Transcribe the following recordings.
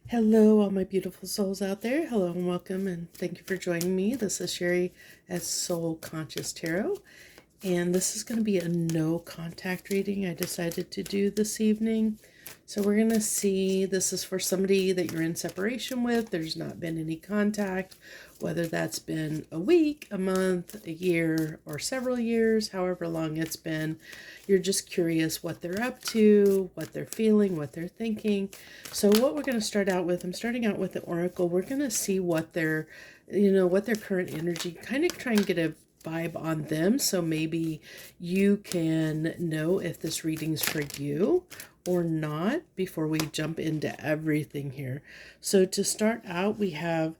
Hello, all my beautiful souls out there. Hello and welcome, and thank you for joining me. This is Sherry at Soul Conscious Tarot, and this is going to be a no contact reading I decided to do this evening. So we're going to see, this is for somebody that you're in separation with. There's not been any contact, whether that's been a week, a month, a year, or several years, however long it's been. You're just curious what they're up to, what they're feeling, what they're thinking. So what we're going to start out with, I'm starting out with the Oracle. We're going to see what their, what their current energy, kind of try and get a vibe on them, so maybe you can know if this reading's for you or not before we jump into everything here. So to start out, we have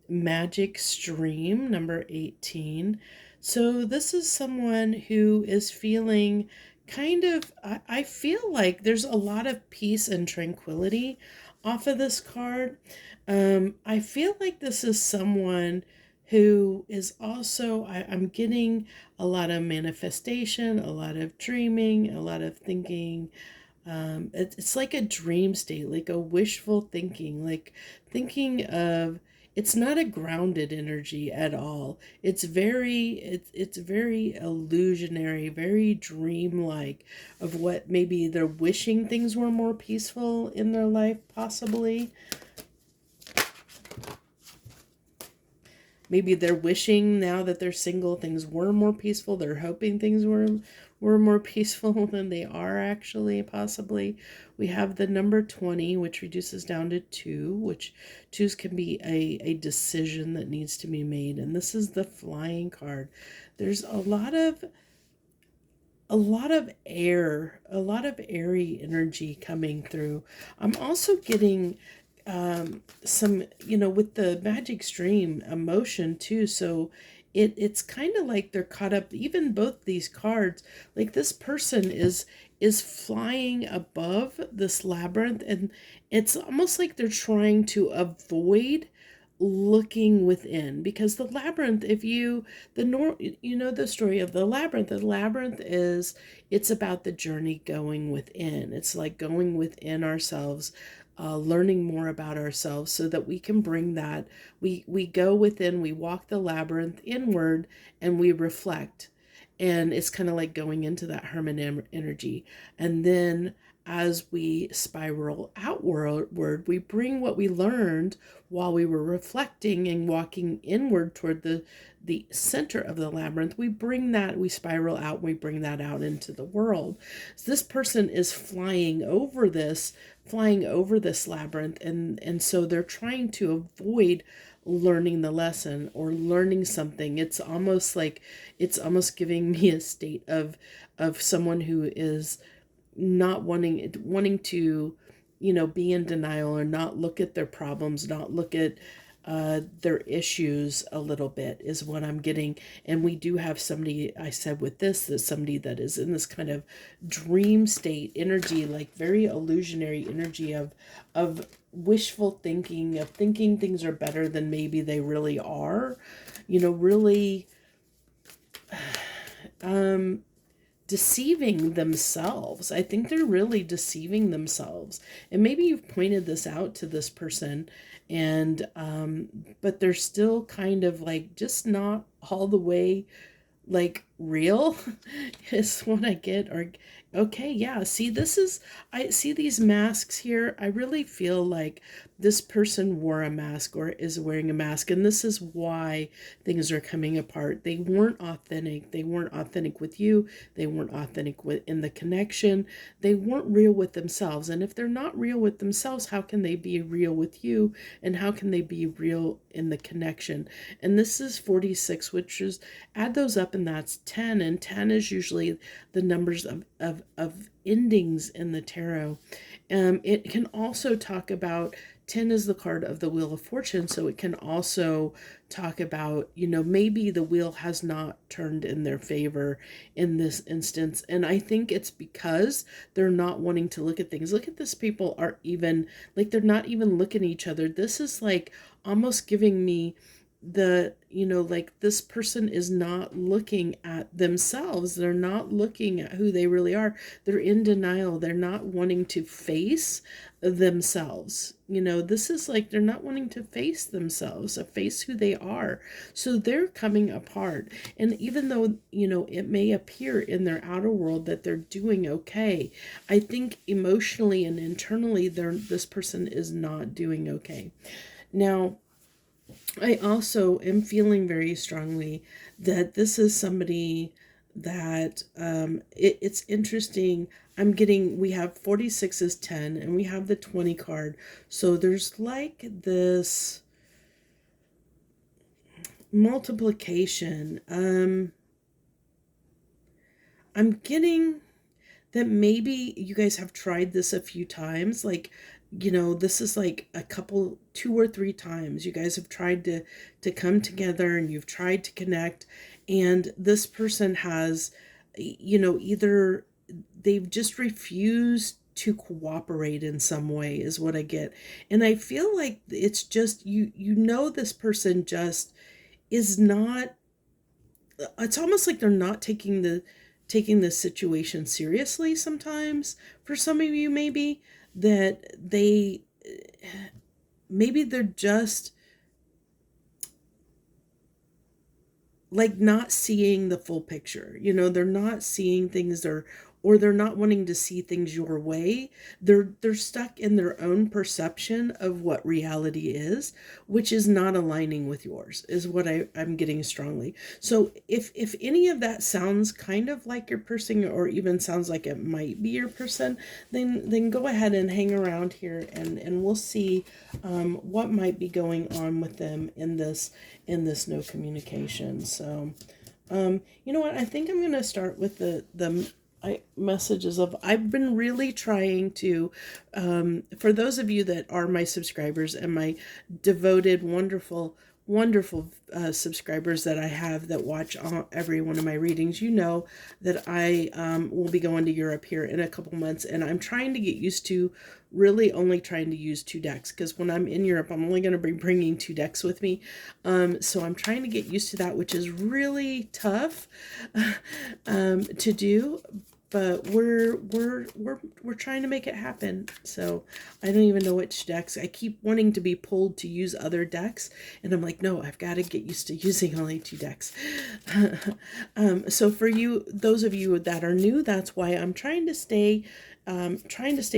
Magic Stream number 18. So this is someone who is feeling kind of, I feel like there's a lot of peace and tranquility off of this card. I feel like this is someone who is also, I'm getting a lot of manifestation, a lot of dreaming, a lot of thinking. It's like a dream state, like a wishful thinking, like thinking of, it's not a grounded energy at all. It's very illusionary, very dreamlike of what maybe they're wishing things were more peaceful in their life, possibly. Maybe they're wishing now that they're single things were more peaceful. They're hoping things were more peaceful than they are actually, possibly. We have the number 20, which reduces down to 2, which 2s can be a decision that needs to be made. And this is the flying card. There's a lot of air, a lot of airy energy coming through. I'm also getting some, with the magic stream, emotion too. So it's kind of like they're caught up, even both these cards, like this person is flying above this labyrinth, and it's almost like they're trying to avoid looking within, because the labyrinth, if you the story of the labyrinth is, it's about the journey going within. It's like going within ourselves, learning more about ourselves so that we can bring that, we go within, we walk the labyrinth inward, and we reflect. And it's kind of like going into that hermit energy, and then as we spiral outward, we bring what we learned while we were reflecting and walking inward toward the center of the labyrinth. We bring that, we spiral out, we bring that out into the world. So this person is flying over this labyrinth, and so they're trying to avoid learning the lesson or learning something. It's almost giving me a state of someone who is not wanting to, be in denial, or not look at their problems, not look at their issues a little bit, is what I'm getting. And we do have somebody, I said with this, that somebody that is in this kind of dream state energy, like very illusionary energy of wishful thinking, of thinking things are better than maybe they really are, really deceiving themselves. I think they're really deceiving themselves. And maybe you've pointed this out to this person, and but they're still kind of like just not all the way like real is what I get. Or okay, yeah, see, this is, I see these masks here. I really feel like this person wore a mask or is wearing a mask, and this is why things are coming apart. They weren't authentic. They weren't authentic with you. They weren't authentic in the connection. They weren't real with themselves. And if they're not real with themselves, how can they be real with you? And how can they be real in the connection? And this is 46, which is, add those up, and that's 10. And 10 is usually the numbers of endings in the tarot. It can also talk about, 10 is the card of the Wheel of Fortune, so it can also talk about, maybe the wheel has not turned in their favor in this instance. And I think it's because they're not wanting to look at things. Look at this, people are even, like, they're not even looking at each other. This is like almost giving me like this person is not looking at themselves. They're not looking at who they really are. They're in denial. They're not wanting to face themselves. This is like they're not wanting to face themselves, face who they are. So they're coming apart. And even though, it may appear in their outer world that they're doing okay, I think emotionally and internally, this person is not doing okay. Now, I also am feeling very strongly that this is somebody that it's interesting. We have 46 is 10 and we have the 20 card. So there's like this multiplication. I'm getting that maybe you guys have tried this a few times. Like, this is like a couple, 2 or 3 times you guys have tried to come together and you've tried to connect, and this person has, either they've just refused to cooperate in some way is what I get. And I feel like it's just, this person just is not, it's almost like they're not taking this situation seriously sometimes. For some of you, that maybe they're just like not seeing the full picture. They're not seeing things, or they're not wanting to see things your way. They're stuck in their own perception of what reality is, which is not aligning with yours, is what I'm getting strongly. So if any of that sounds kind of like your person, or even sounds like it might be your person, then go ahead and hang around here, and we'll see what might be going on with them in this no communication. So you know what, I think I'm going to start with the messages of, I've been really trying to, for those of you that are my subscribers and my devoted, wonderful subscribers that I have that watch every one of my readings, that I will be going to Europe here in a couple months, and I'm trying to get used to really only trying to use 2 decks, because when I'm in Europe, I'm only going to be bringing 2 decks with me. So I'm trying to get used to that, which is really tough to do. But we're trying to make it happen. So I don't even know which decks. I keep wanting to be pulled to use other decks, and I'm like, no, I've got to get used to using only 2 decks. So for you, those of you that are new, that's why I'm trying to stay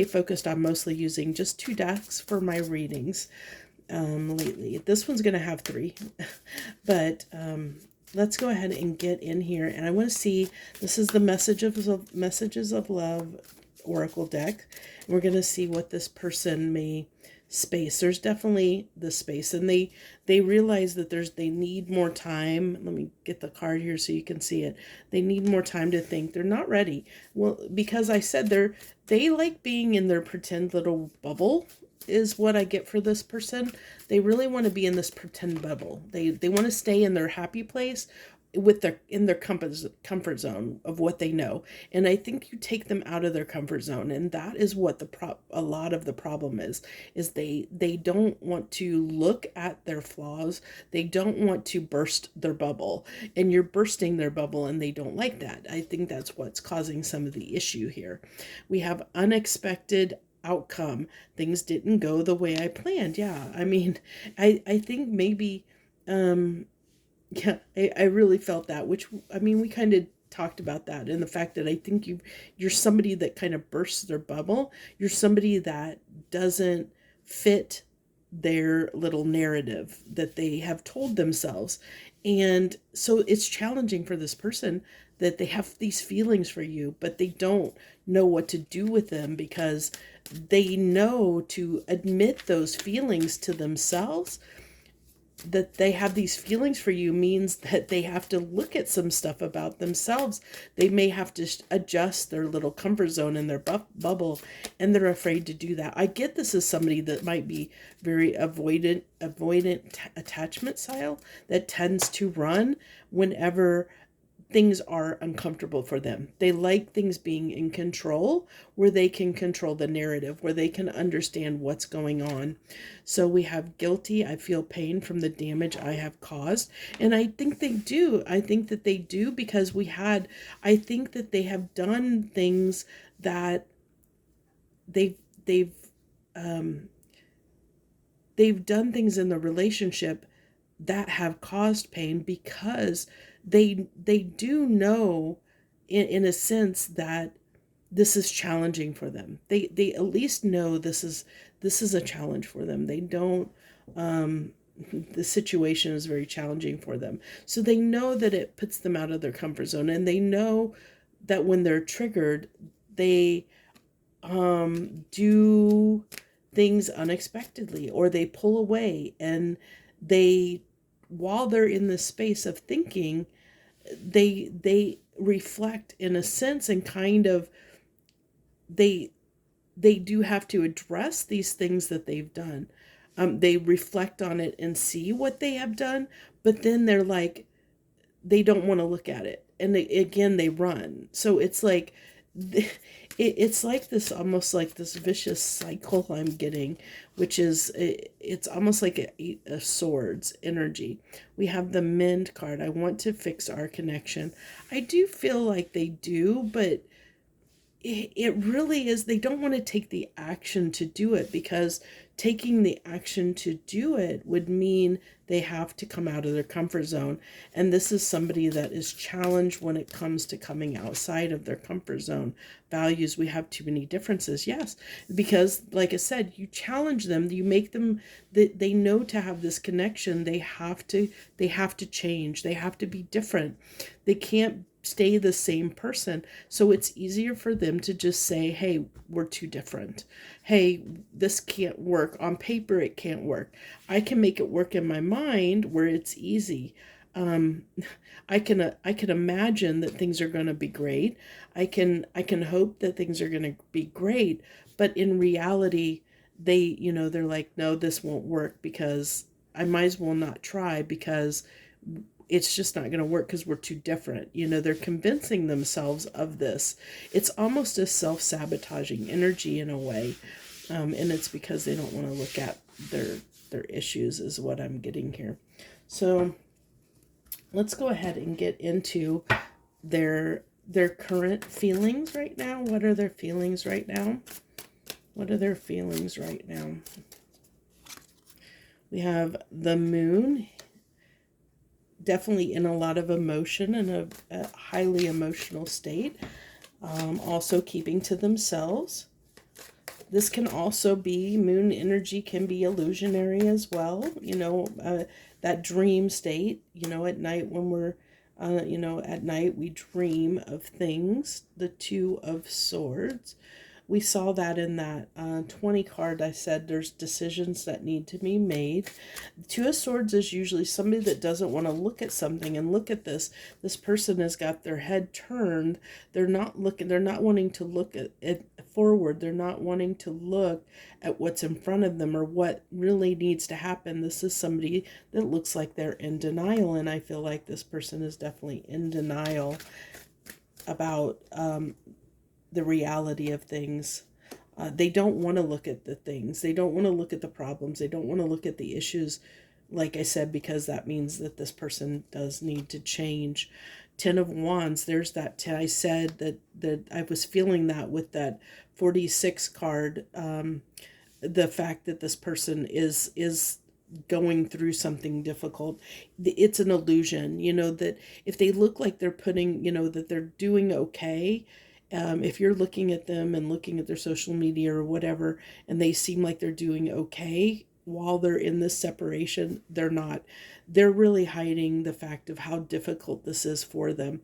focused on mostly using just 2 decks for my readings lately. This one's gonna have 3, but let's go ahead and get in here, and I want to see, this is the Messages of Love Oracle deck. And we're going to see what this person may space. There's definitely the space, and they realize that they need more time. Let me get the card here so you can see it. They need more time to think. They're not ready. Well, because I said they like being in their pretend little bubble, is what I get for this person. They really want to be in this pretend bubble. They want to stay in their happy place in their comfort zone of what they know. And I think you take them out of their comfort zone, and that is what a lot of the problem is they don't want to look at their flaws. They don't want to burst their bubble, and you're bursting their bubble, and they don't like that. I think that's what's causing some of the issue here. We have unexpected outcome. Things didn't go the way I planned. Yeah, I mean, I think maybe yeah, I really felt that, which, I mean, we kind of talked about that, and the fact that I think you're somebody that kind of bursts their bubble. You're somebody that doesn't fit their little narrative that they have told themselves. And so it's challenging for this person that they have these feelings for you, but they don't know what to do with them, because they know to admit those feelings to themselves, that they have these feelings for you, means that they have to look at some stuff about themselves. They may have to adjust their little comfort zone in their bubble, and they're afraid to do that. I get this as somebody that might be very avoidant attachment style, that tends to run whenever things are uncomfortable for them. They like things being in control, where they can control the narrative, where they can understand what's going on. So we have guilty. I feel pain from the damage I have caused. And I think they do. I think that they do because I think that they have done things that they've, they've, um, they've done things in the relationship that have caused pain because they do know in a sense that this is challenging for them. They at least know this is a challenge for them. They don't the situation is very challenging for them. So they know that it puts them out of their comfort zone, and they know that when they're triggered, they do things unexpectedly, or they pull away, and they, while they're in the space of thinking, they reflect in a sense, and kind of they they do have to address these things that they've done. They reflect on it and see what they have done, but then they're like, they don't want to look at it, and again they run. So it's like it's like this, almost like this vicious cycle I'm getting, which is it's almost like a Eight of Swords energy. We have the Mend card. I want to fix our connection. I do feel like they do, but it really is, they don't want to take the action to do it, because taking the action to do it would mean they have to come out of their comfort zone. And this is somebody that is challenged when it comes to coming outside of their comfort zone. Values, we have too many differences. Yes, because like I said, you challenge them, you make them, they know to have this connection, they have to change, they have to be different. They can't stay the same person. So it's easier for them to just say, hey, we're too different. Hey, this can't work. On paper, it can't work. I can make it work in my mind where it's easy. Um, I can imagine that things are going to be great. I can hope that things are going to be great. But in reality, they're like, no, this won't work, because I might as well not try, because it's just not going to work because we're too different. They're convincing themselves of this. It's almost a self-sabotaging energy in a way. And it's because they don't want to look at their issues, is what I'm getting here. So let's go ahead and get into their current feelings right now. What are their feelings right now? What are their feelings right now? We have the Moon, definitely in a lot of emotion, and a highly emotional state. Also keeping to themselves. This can also be, Moon energy can be illusionary as well. That dream state, at night when we're, at night we dream of things. The Two of Swords. We saw that in that 20 card. I said there's decisions that need to be made. The Two of Swords is usually somebody that doesn't want to look at something and look at this. This person has got their head turned. They're not wanting to look at it forward. They're not wanting to look at what's in front of them or what really needs to happen. This is somebody that looks like they're in denial, and I feel like this person is definitely in denial about the reality of things. They don't want to look at the things. They don't want to look at the problems. They don't want to look at the issues, like I said, because that means that this person does need to change. Ten of Wands, there's that. I said that I was feeling that with that 46 card. The fact that this person is going through something difficult. It's an illusion, that if they look like they're putting, that they're doing okay, if you're looking at them and looking at their social media or whatever, and they seem like they're doing okay while they're in this separation, they're not. They're really hiding the fact of how difficult this is for them.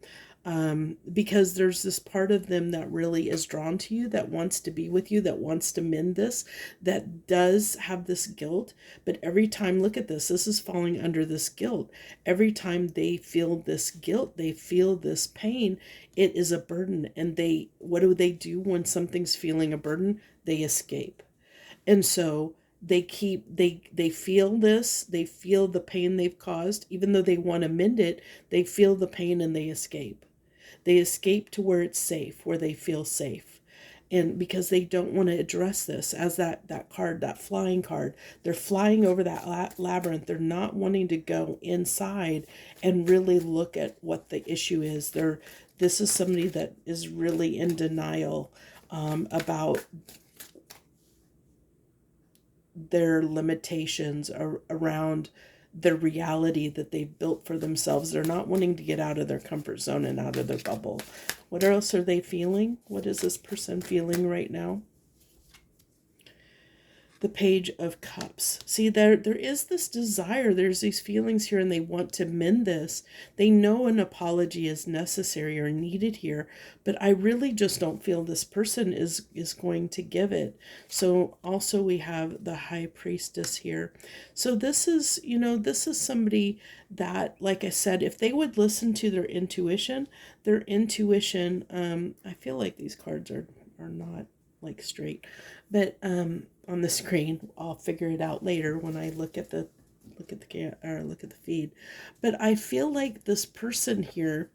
Because there's this part of them that really is drawn to you, that wants to be with you, that wants to mend this, that does have this guilt. But every time, look at this is falling under this guilt. Every time they feel this guilt, they feel this pain, it is a burden. And what do they do when something's feeling a burden? They escape. And so they feel this, they feel the pain they've caused. Even though they want to mend it, they feel the pain and they escape. They escape to where it's safe, where they feel safe. And because they don't want to address this, as that card, that flying card, they're flying over that labyrinth. They're not wanting to go inside and really look at what the issue is. This is somebody that is really in denial about their limitations around the reality that they've built for themselves. They're not wanting to get out of their comfort zone and out of their bubble. What else are they feeling? What is this person feeling right now? The Page of Cups. See, there is this desire. There's these feelings here, and they want to mend this. They know an apology is necessary or needed here, but I really just don't feel this person is going to give it. So also we have the High Priestess here. So this is, this is somebody that, like I said, if they would listen to their intuition, I feel like these cards are not like straight, but on the screen, I'll figure it out later when I look at the feed. But I feel like this person here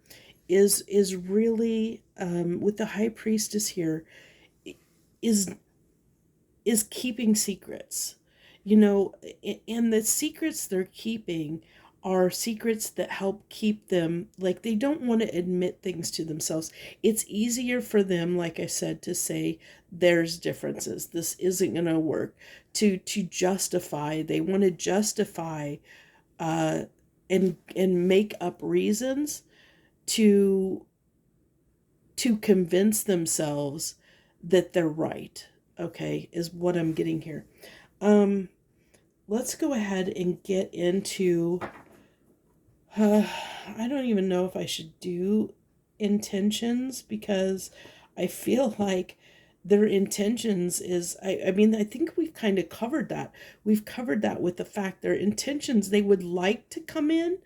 is really with the High Priestess here is keeping secrets, and the secrets they're keeping are secrets that help keep them, like, they don't want to admit things to themselves. It's easier for them, like I said, to say there's differences, this isn't going to work, to justify. They want to justify and make up reasons to convince themselves that they're right. Okay, is what I'm getting here. Let's go ahead and get into I don't even know if I should do intentions, because I feel like their intentions is, I mean, I think we've kind of covered that. We've covered that with the fact their intentions, they would like to come in,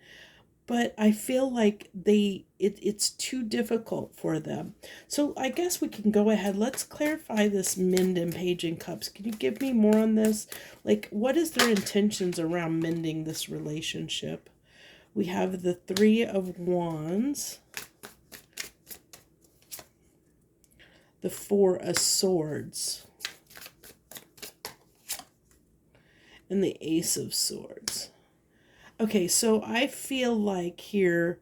but I feel like it's too difficult for them. So I guess we can go ahead. Let's clarify this mend and Page and Cups. Can you give me more on this? Like, what is their intentions around mending this relationship? We have the Three of Wands, the Four of Swords, and the Ace of Swords. Okay, so I feel like here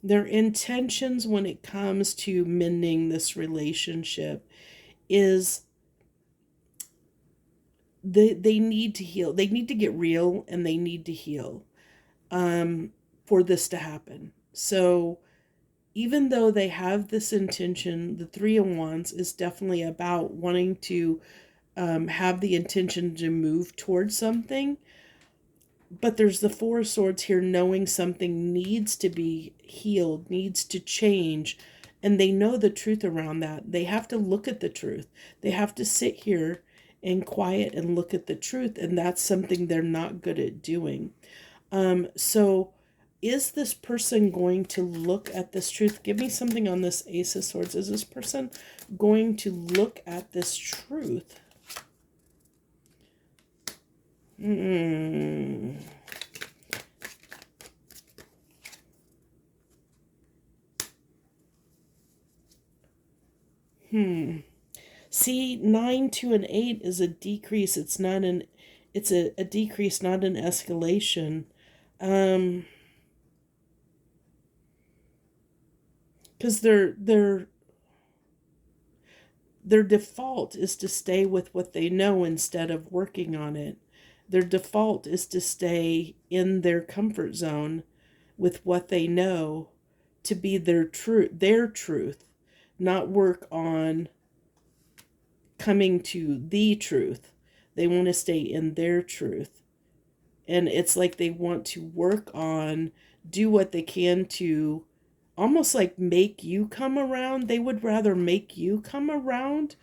their intentions when it comes to mending this relationship is they need to heal. They need to get real, and they need to heal for this to happen. So even though they have this intention, the Three of Wands is definitely about wanting to have the intention to move towards something. But there's the Four of Swords here, knowing something needs to be healed, needs to change. And they know the truth around that. They have to look at the truth. They have to sit here and quiet and look at the truth. And that's something they're not good at doing. So is this person going to look at this truth? Give me something on this Ace of Swords. Is this person going to look at this truth? See, 9, 2, and 8 is a decrease. It's a decrease, not an escalation. Because their default is to stay with what they know instead of working on it. Their default is to stay in their comfort zone with what they know to be their truth, not work on coming to the truth. They want to stay in their truth. And it's like they want to work on, do what they can to almost like make you come around. They would rather make you come around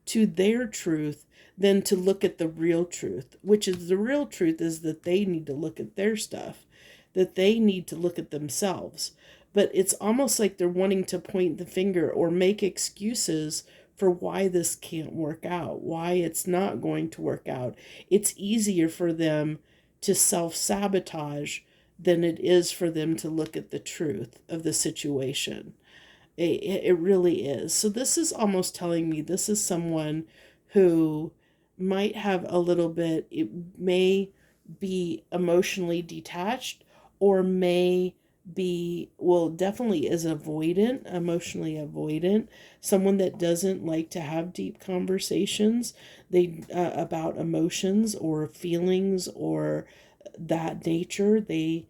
to their truth than to look at the real truth, which is the real truth is that they need to look at their stuff, that they need to look at themselves. But it's almost like they're wanting to point the finger or make excuses for why this can't work out, why it's not going to work out. It's easier for them to self-sabotage than it is for them to look at the truth of the situation. It really is. So this is almost telling me this is someone who might have a little bit, it may be emotionally detached, or may be, well, definitely is avoidant, emotionally avoidant, someone that doesn't like to have deep conversations about emotions or feelings or that nature. They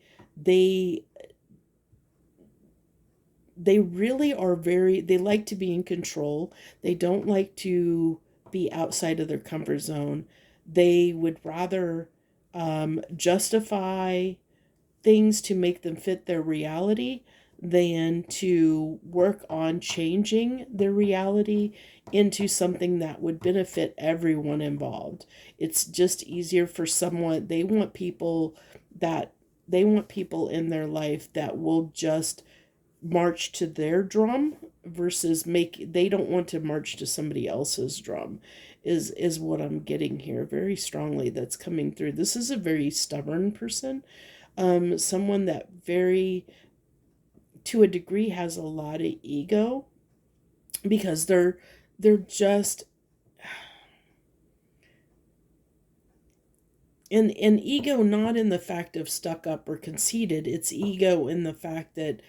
they really are very, they like to be in control. They don't like to be outside of their comfort zone. They would rather justify things to make them fit their reality than to work on changing their reality into something that would benefit everyone involved. It's just easier for someone, that they want people in their life that will just march to their drum versus make, they don't want to march to somebody else's drum, is what I'm getting here very strongly, that's coming through. This is a very stubborn person, someone that very, to a degree, has a lot of ego, because they're just, and ego not in the fact of stuck up or conceited, it's ego in the fact that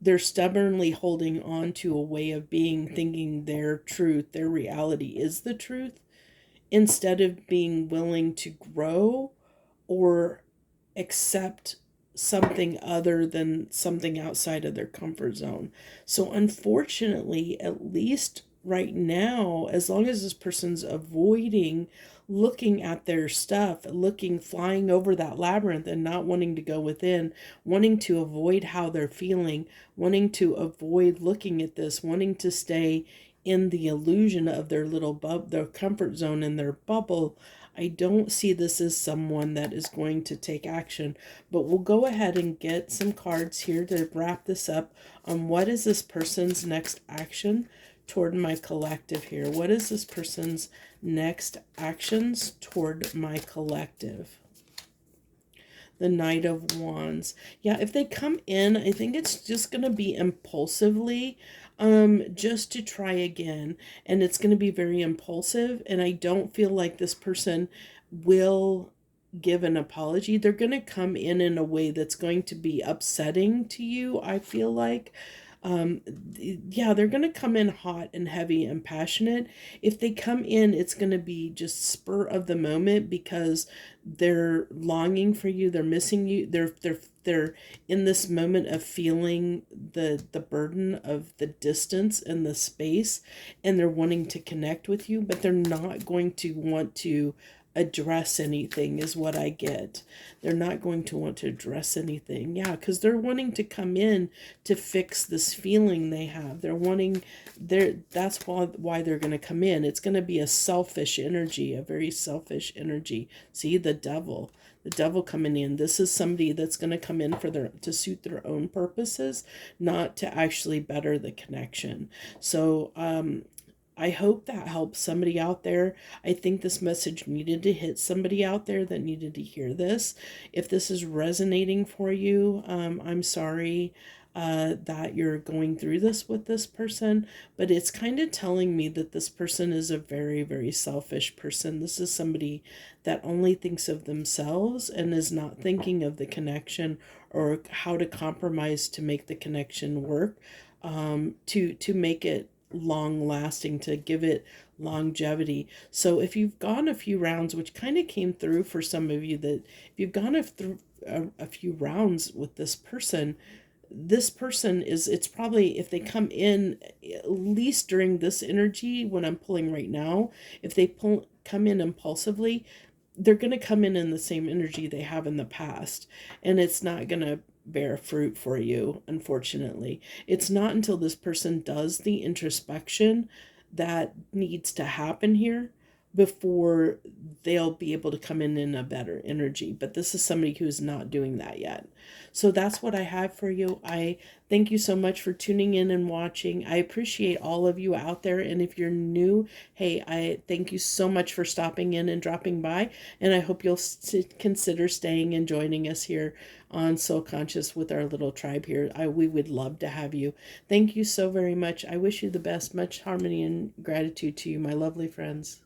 they're stubbornly holding on to a way of being, thinking their truth, their reality is the truth, instead of being willing to grow or accept something other than something outside of their comfort zone. So, unfortunately, at least right now, as long as this person's avoiding looking at their stuff, looking, flying over that labyrinth and not wanting to go within, wanting to avoid how they're feeling, wanting to avoid looking at this, wanting to stay in the illusion of their little their comfort zone and their bubble, I don't see this as someone that is going to take action. But we'll go ahead and get some cards here to wrap this up on what is this person's next action toward my collective here. What is this person's next actions toward my collective? The Knight of Wands. Yeah, if they come in, I think it's just going to be impulsively, just to try again. And it's going to be very impulsive. And I don't feel like this person will give an apology. They're going to come in a way that's going to be upsetting to you, I feel like. Yeah, they're going to come in hot and heavy and passionate. If they come in, it's going to be just spur of the moment, because they're longing for you, they're missing you, they're in this moment of feeling the burden of the distance and the space, and they're wanting to connect with you, but they're not going to want to address anything, is what I get. They're not going to want to address anything. Yeah, because they're wanting to come in to fix this feeling they have. They're wanting, that's why they're going to come in. It's going to be a selfish energy, a very selfish energy. See, the devil coming in. This is somebody that's going to come in for to suit their own purposes, not to actually better the connection. So I hope that helps somebody out there. I think this message needed to hit somebody out there that needed to hear this. If this is resonating for you, I'm sorry that you're going through this with this person, but it's kind of telling me that this person is a very, very selfish person. This is somebody that only thinks of themselves and is not thinking of the connection or how to compromise to make the connection work, to make it long lasting, to give it longevity. So if you've gone a few rounds, which kind of came through for some of you, that if you've gone a few rounds with this person is, it's probably, if they come in, at least during this energy, when I'm pulling right now, if they come in impulsively, they're going to come in the same energy they have in the past, and it's not going to bear fruit for you, unfortunately. It's not until this person does the introspection that needs to happen here before they'll be able to come in a better energy. But this is somebody who's not doing that yet. So that's what I have for you. I thank you so much for tuning in and watching. I appreciate all of you out there. And if you're new, hey, I thank you so much for stopping in and dropping by. And I hope you'll consider staying and joining us here on Soul Conscious with our little tribe here. We would love to have you. Thank you so very much. I wish you the best. Much harmony and gratitude to you, my lovely friends.